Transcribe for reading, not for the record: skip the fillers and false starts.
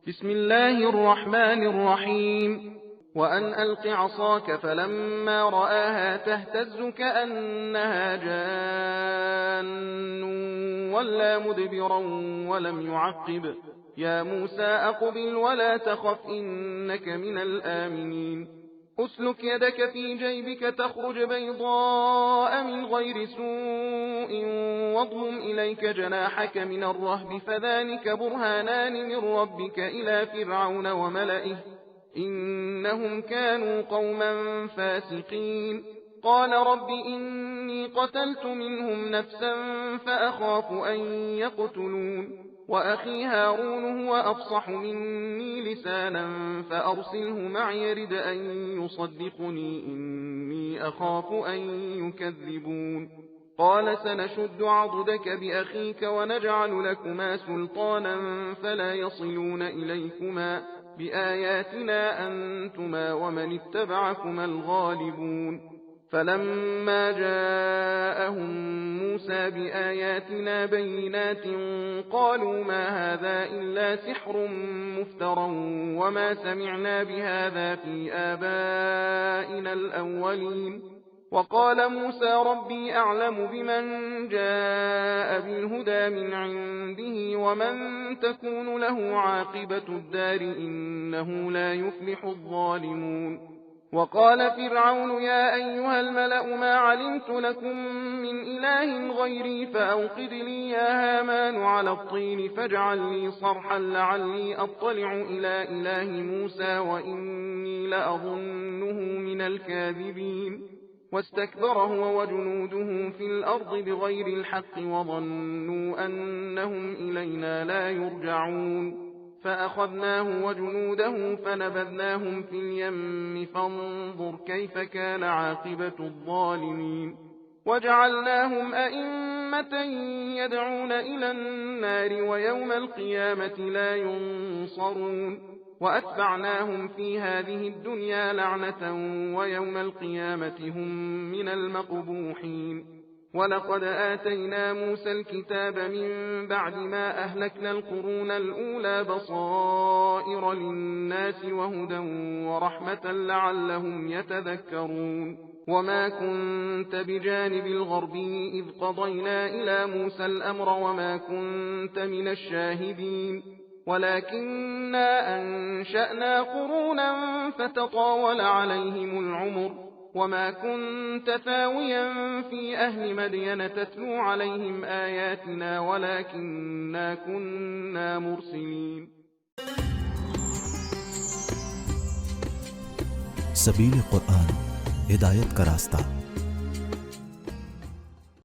بسم الله الرحمن الرحيم. وأن ألق عصاك فلما رآها تهتز كأنها جان ولا مدبرا ولم يعقب. يا موسى أقبل ولا تخف إنك من الآمنين. أسلك يدك في جيبك تخرج بيضاء من غير سوء واضمم إليك جناحك من الرهب فذلك برهانان من ربك إلى فرعون وملئه إنهم كانوا قوما فاسقين. قال رب إني قتلت منهم نفسا فأخاف أن يقتلون وأخي هارون هو أفصح مني لسانا فأرسله معي يرد أن يصدقني إني أخاف أن يكذبون. قال سنشد عضدك بأخيك ونجعل لكما سلطانا فلا يصلون إليكما بآياتنا أنتما ومن اتبعكما الغالبون. فلما جاءهم موسى بآياتنا بينات قالوا ما هذا إلا سحر مفترى وما سمعنا بهذا في آبائنا الأولين. وقال موسى ربي أعلم بمن جاء بالهدى من عنده ومن تكون له عاقبة الدار إنه لا يفلح الظالمون. وقال فرعون يا أيها الملأ ما علمت لكم من إله غيري فأوقد لي يا هامان على الطين فاجعل لي صرحا لعلي أطلع إلى إله موسى وإني لأظنه من الكاذبين. واستكبر هو وجنوده في الأرض بغير الحق وظنوا أنهم إلينا لا يرجعون. فأخذناه وجنوده فنبذناهم في اليم فانظر كيف كان عاقبة الظالمين. وجعلناهم أئمة يدعون إلى النار ويوم القيامة لا ينصرون. وأتبعناهم في هذه الدنيا لعنة ويوم القيامة هم من المقبوحين. ولقد آتينا موسى الكتاب من بعد ما أهلكنا القرون الأولى بصائر للناس وهدى ورحمة لعلهم يتذكرون. وما كنت بجانب الغربي إذ قضينا إلى موسى الأمر وما كنت من الشاهدين ولكننا أنشأنا قرونا فتطاول عليهم العمر وما كنت ثاويا في أهل مدين تتلو عليهم آياتنا ولكننا كنا مرسلين. सबील कुरान हिदायत का रास्ता।